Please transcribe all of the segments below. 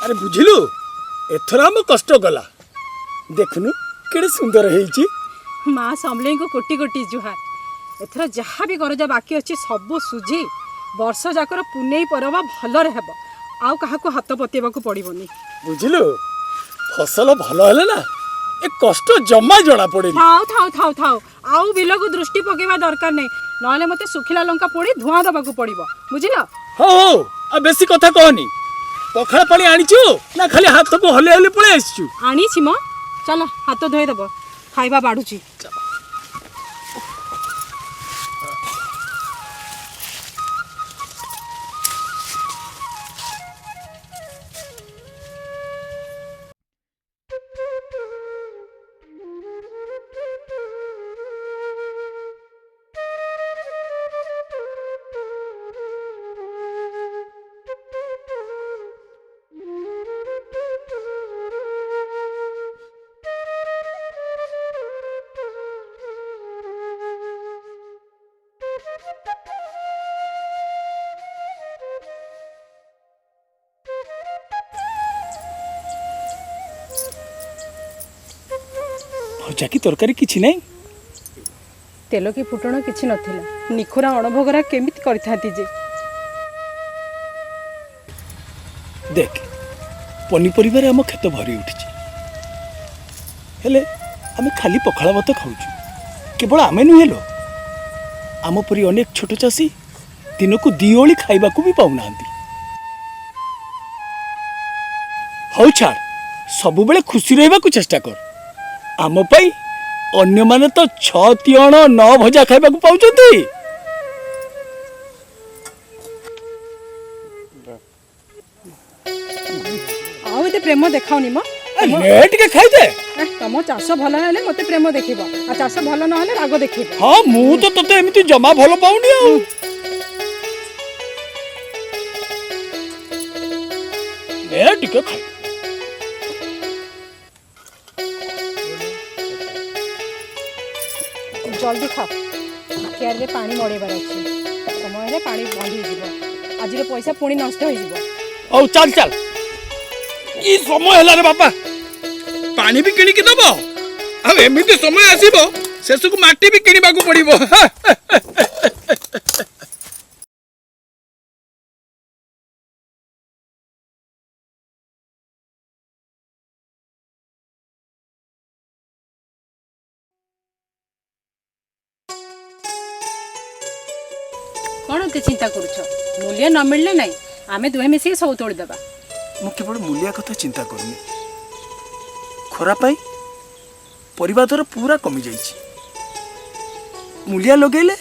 अरे बुझिलु एथर हम कष्ट गला देखनु केड़े सुंदर हेइची। माँ समलेई को कोटी कोटी जुहार। एथर जहाँ भी करजा बाकी अच्छी सब सुझी वर्ष जाकर पुनेई परवा भलरे हेब आउ काहाको हाथ पतेबाकू पड़िबनी। बुझिलु फसल भल हेले ना ए कष्ट जम्मा जणा पड़े। थाउ थाउ थाउ थाउ आउ बिल को दृष्टि पकेबा दरकार नहीं नहले मते सुखिला लंका पोड़ी धुआं दबाकू पड़िबो बुझिला। हो हो आ बेसी कथा कहनी पखाड़ पानी आनीचु ना खाली हाथ को हले हले पळे आसीचु। आनी छी म चल हाथ धोई दबो खाइबा बाडुची। भजा की तरकारी किछि नहीं तेल की फुटण किछि नथिला निखुरा अणभोगरा केमिति करथाती जे। देख पनीपरिबार आम खेत भरी उठी हेले आम खाली पखाला भात खाऊँ केवल आमे नुहे लो आम परी अनेक छोट चाषी दिन को दी ओली खाइबाकू भी पाऊना। हौ छाड़ सबु बेले खुशी रहबाकू चेष्टा कर आम पाई अन्य माने तो 6 तियण 9 भजा खाइबाकू पाउचंती। आउ एते प्रेम देखाउनी म लेट के खाइ दे। तम चाष भल हेले मते प्रेम देखिबो आ चाष भल न हेले राग देखिबो। हां मु तो तते एमिति जमा भलो पाउनी आ लेट के खाइ जल्दी खा केयर रे पानी मड़ेबार अच्छे समय रे पानी बंद हो आज पैसा पुणी नष्ट हो। चल चल ई समय हैला रे बापा पानी भी किणी की दबो अब एमिति समय आसीबो शेष को माटी भी किणीबा को पड़िबो। कौन ते चिंता करुछ मूल्य न मिलले नहीं आमे दुहे मिसी सब तोड़ देबा। मु केवल मूल्य कथा चिंता करूनी खरा पाई परिवार दर पूरा कमी जाइछि मूल्य लगेले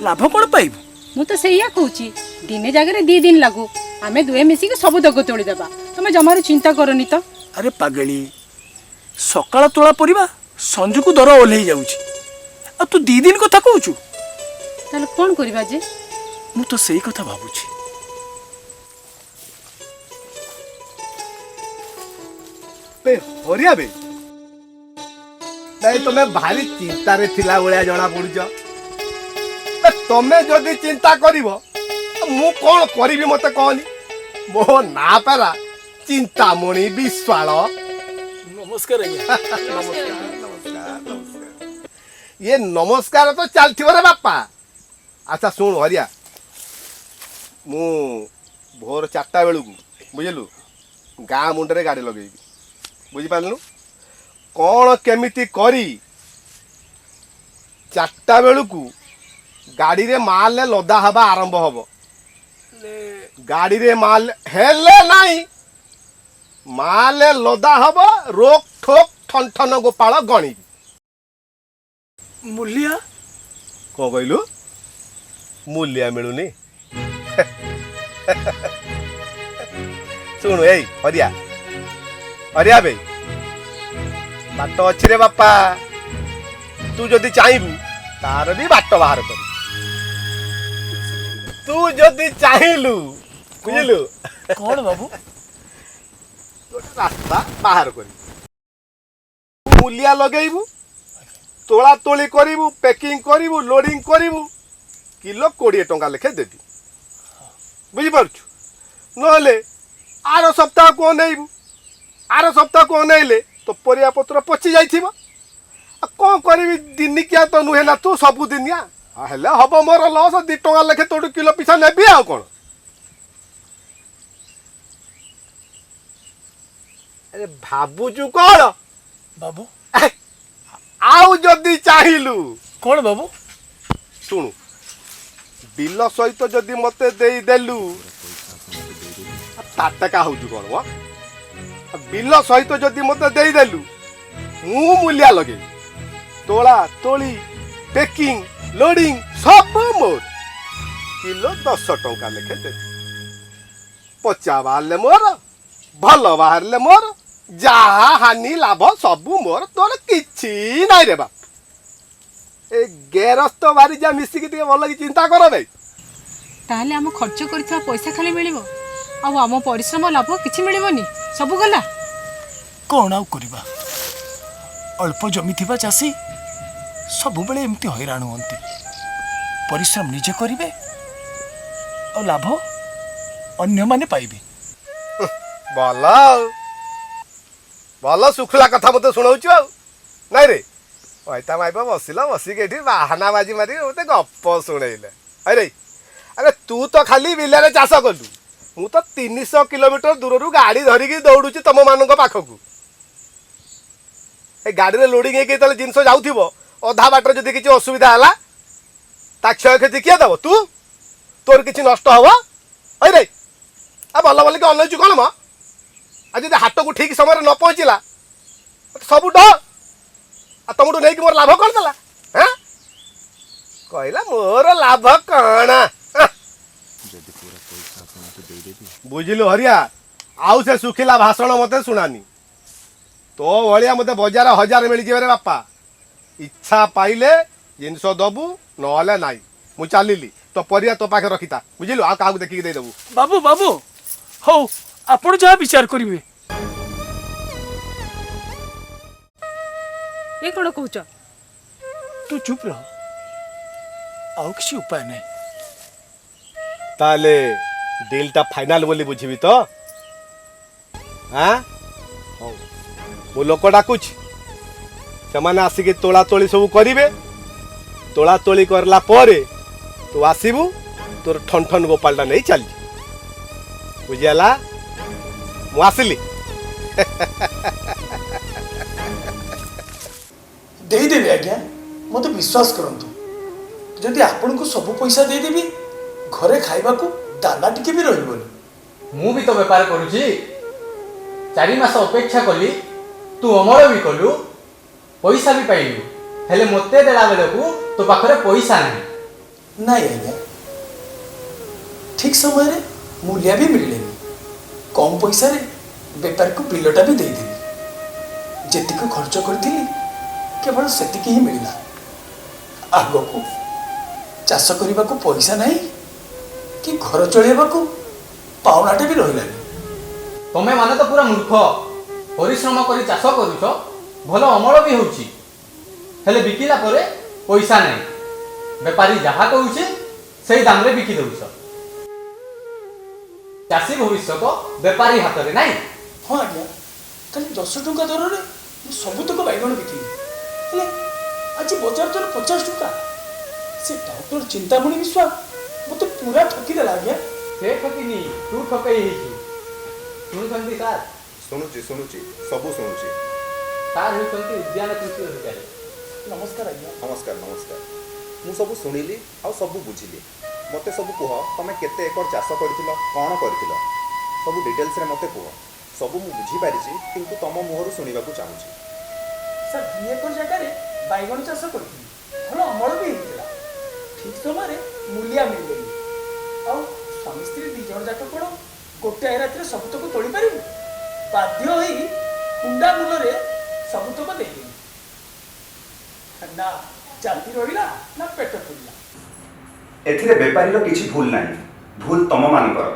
लाभ कोन पाइबु। मु तो सैया कहूची दिने जगह 2 दिन लागू आमे दुहे मिसी सब दग तोड़ देबा तुम जमारू चिंता करनी तो। अरे पागली सकाळ तोळा परिबा संजू को दर ओल्हेई जाउछि आ तू 2 दिन कथा कहूछु ताले कोन करबा जे मु तो सही कथा भाबुछि। बे हरिया बे नहीं तुम्हें भारी चिंता रे थिला बळिया जणा पडुछ तमे जदी चिंता करिवो मु कोन करिवि मते कहनी मो ना पारा चिंतामणि विश्वाल। नमस्कार आज्ञा। ये नमस्कार तो चलथिबो रे बापा। अच्छा सुन हरिया मु भोर 4टा बेलू बुझलु गाँ मुंडरे गाड़ी लगेबी बुझिपारलु कौन केमिति करी 4टा बेलू गाड़ी रे माल लदा हवा आरंभ हब गाड़ी रे माल हेले नहीं माल लदा हब रोक ठोक ठन ठन गोपाल गणी मूल्य कौन कहलु मूल्य मिलूनी सुन ए हरिया हरिया बे बाट अच्छी रे बापा तू जदि चाहबू तार भी बाट बाहर कर तू जदि चाहलु बुझलु कौन बाबू रास्ता बाहर कर मूल्य लगेबू तोला तोली करू पैकिंग करू लोडिंग करू किलो 20 टंका लेखे देवी बुझिपारछु नहले आर सप्ताह को अनेइबू आर सप्ताह को अनेइले तो परिया पत्र पचि जाइथिबो कौन करी दिनिकिया तो नुहे ना तू सबु दिनिया हेले हम मोर लस 2 टका लेखे तोड़ किलो पिछा नेबी आ कौन अरे भाबुचु कौन बाबू आउ जदि चाहिलु कौन बाबू शुणु बिल सहित जदि मते देई देलु ताटका होजु कौन व बिल सहित जदि मते देई देलु मु मूल्य लगे तोला तोली पैकिंग लोडिंग सब मोर किलो 10 टंका लेखे दे पचा बाहरले मोर भल बाहरले मोर जहा हानि लाभ सबू मोर तोर किछि नाइ रे बाप ए गेरस्त बारी जा मिसिक टिके भल कि चिंता कर बे ताहले हम खर्च करथिबा पैसा खाली मिलिबो आ हम परिश्रम लाभ किछि मिलिबोनी सब गला कौन आउ करबा अल्प जमी थिबा चासी सब बेले एमती हैरान होंती परिश्रम निजे करिवे और लाभ अन्य माने पाइबे भल भल सुखला कथा मते सुनाउछु नाइ रे पैता माइबा बसिला बसिक एठी बाहाना बाजी मारी मते गप सुनेइले अरे अरे तू तो खाली बिलारे चाष कलु मु तो 300 किलोमीटर दूररू गाड़ी धरिकी दौड़ुची तम मानक पाखकू ए गाड़ी रे लोडिंग हे केतले जिंस जाउथिबो अधा बाटर जदि किछि असुविधा हला ता क्षय क्षति किए दब तू तोर किछि नष्ट हवा अरे आ भल भल के अनैछु कोन म आज जदि हाट को ठीक समय न पहुँचला सब ड आ तुमठू नहीं मोर लाभ कौन देला हाँ कहला मोर लाभ कौन बुझिलु हरिया आउ से सुखिला भाषण मते सुनानी तो भलिया मते बजार 1000 मिल जिवे रे बापा इच्छा पाइले जिनस दबु नहले नाई मु चलिली तो परिया तो पाखे रखिता बुझिलु आ काहू देखि दे देबू बाबू बाबू हौ आपण जहा विचार करिवे ये कोन कहूच तू चुप रह आउ किसी उपाय नहीं ताले डील ता फाइनल बोली बुझिबी तो हाँ हौ मु लोक डाकुछ सेमाने आसिके तोला तोली सब करिवे तोला तोली करला परे तू आसीबू तोर ठन ठन गोपालटा नहीं चल बुझियाला मु आसिली दे देबे आज्ञा मते विश्वास करंतु जदि आपन को सब पैसा दे देबी घरे खाइबा को दाना टिके भी रहिबोनी मु भी तो व्यापार करूची 4 मास अपेक्षा कली तू अमर भी कलु पैसा भी पाइलु हेले मते देला बेले को तो पाखरे पैसा नहीं नहीं आज्ञा ठीक समय रे मूल्य भी मिललेनी कम पैसा रे व्यापार को बिलटा भी दे देबी जेतिक खर्च करथिली केवल सेतिकी ही मिलला आगो को चाष करबा को पैसा नहीं कि घर चलेबा को पाउनाटे भी रहिलानी तमे माने तो पूरा मूर्ख परिश्रम करी चाष करूछ भलो अमल भी होउची हेले बिकिला परे पैसा नहीं व्यापारी जहा कहूचे सेही दाम रे बिकी दउछ चाषी भविष्य को व्यापारी हाथ रे नहीं हाँ आज्ञा खाली 10 टंका दर रे सबुतक बैगण बिकिली हेले आज बजार दर 50 टंका से डॉक्टर चिंतामणि विश्वास मते पूरा ठकी देला आज्ञा से ठकिनी तू ठकई हेची सुनुछंती सार शुणुची शुणुची सबू शुणुची सार हेउछंती उद्यान कृषि अधिकारी नमस्कार आज्ञा नमस्कार नमस्कार मु सबू शुणिली आ सबू बुझिली मते सबू कुह तमे केते एकर चाष करथिलो कोन करथिलो सबू डिटेल्स रे मते कुह सबू मु बुझी पारिची किंतु तम मुहरु सुनिबा को चाहूची सर 2 एकर जगह रे बैगण चाष करथि भलो अमल भी हेतिला ठीक समय रे मूल्य मिललेनी आ स्वामी स्त्री 2 जण जाक कोन गोटे रात रे सबुतक तोड़ी पारिबु बाध्य होई कुंडा मूल रे सबुतक देई ना जाति रहिला ना पेट पुरला एथिरे बेपारीर किछि भूल नाही भूल तम मानकर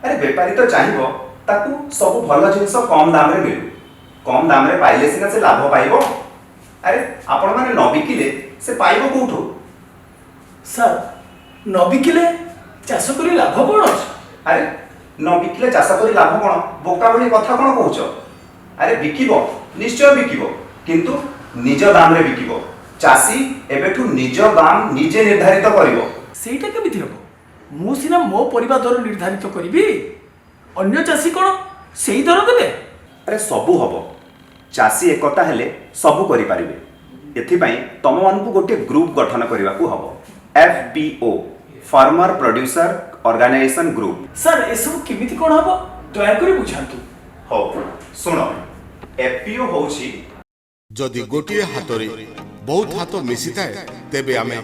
अरे बेपारी तो चाहिबो ताकू सब भल जिंस कम दाम रे मिलु कम दाम रे पाइले सिना से लाभ पाइबो अरे आपण माने न बिकिले से पाइबो कोठो सर न बिकिले चाष करी लाभ कोन अछि अरे न बिकिले चाष करी लाभ कौन बोका भली कथा कौन कहूच अरे बिकिब निश्चय बिकिब किंतु निज दाम रे बिकिब चाषी एबेठु निज दाम निजे निर्धारित करिवो ସେଇଟା କେମିତି ହେବ ମୁଁ ସିନା ମୋ ପରିବା ଦର ନିର୍ଦ୍ଧାରିତ କରିବି ଅନ୍ୟ ଚାଷୀ କ'ଣ ସେଇ ଦର ଦେବେ अरे सबु हब चाषी एकता हेले सबु करि पारिबे एथिपाई तम मानकु गोटे ग्रुप गठन करबा को हब FPO farmer producer organisation group sir ଏସବୁ କେମିତି କ'ଣ ହେବ ଦୟାକରି ବୁଝାନ୍ତୁ हो सुनो FPO होउछि जदि गोटे हाथ बहुत हाथ मिसी थाए तेबे आमे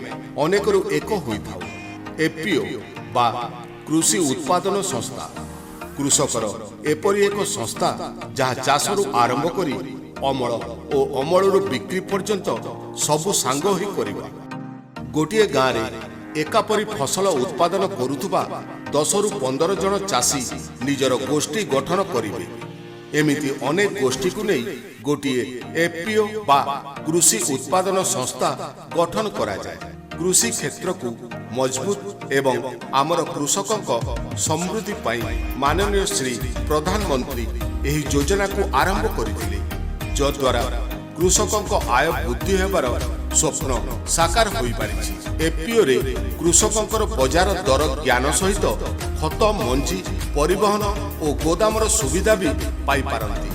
अनेकरु एक होइथाउ एपीओ बा कृषि उत्पादन संस्था कृषकर एपरि एक संस्था जहाँ चाषरु आरंभ करी अमल ओ अमलरु बिक्री पर्यंत सबु सांग होई करिबा गोटे गाँ रे एकापरी फसल उत्पादन करुथुबा 10 रु 15 जन चाषी निजर गोष्ठी गठन करिवे एमिति अनेक गोष्ठी को नहीं गोटिए एपीओ बा कृषि उत्पादन संस्था गठन करा जाए कृषि क्षेत्र को मजबूत एवं आमर कृषकों समृद्धि पाई माननीय श्री प्रधानमंत्री एही योजना को आरंभ करथिले जद्वारा कृषकों आय वृद्धि हेबार स्वप्न साकार होई पारिछि एपीओ रे कृषकों बजार दर ज्ञान सहित खत मंजी परिवहन और गोदामर सुविधा भी पाई पारंती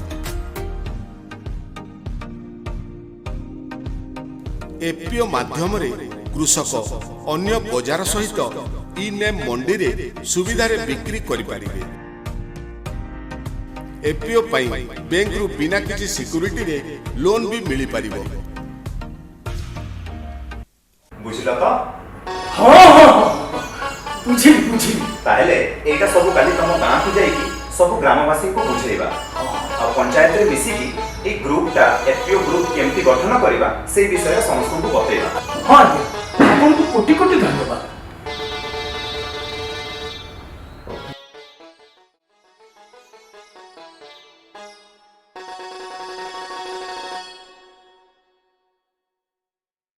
एपीओ माध्यम रे कृषक अन्य बजार सहित ई नेम मंडी रे सुविधा रे बिक्री करि पारिबे एपीओ पाई बैंक रु बिना किछि सिक्योरिटी रे लोन भी मिली पारिबो बुझिला तो ହଁ ହଁ ବୁଝିଲି ବୁଝିଲି ताहले एटा सब काली तम गाँ को जाइकी सब ग्रामवासी को बुझेइबा आ पंचायत रे मिसी की ए ग्रुपटा एफपीओ ग्रुप केमती गठन करबा से विषय समस्त को बतेइबा ହଁ ଆଜ୍ଞା ଆପଣଙ୍କୁ କୋଟି କୋଟି ଧନ୍ୟବାଦ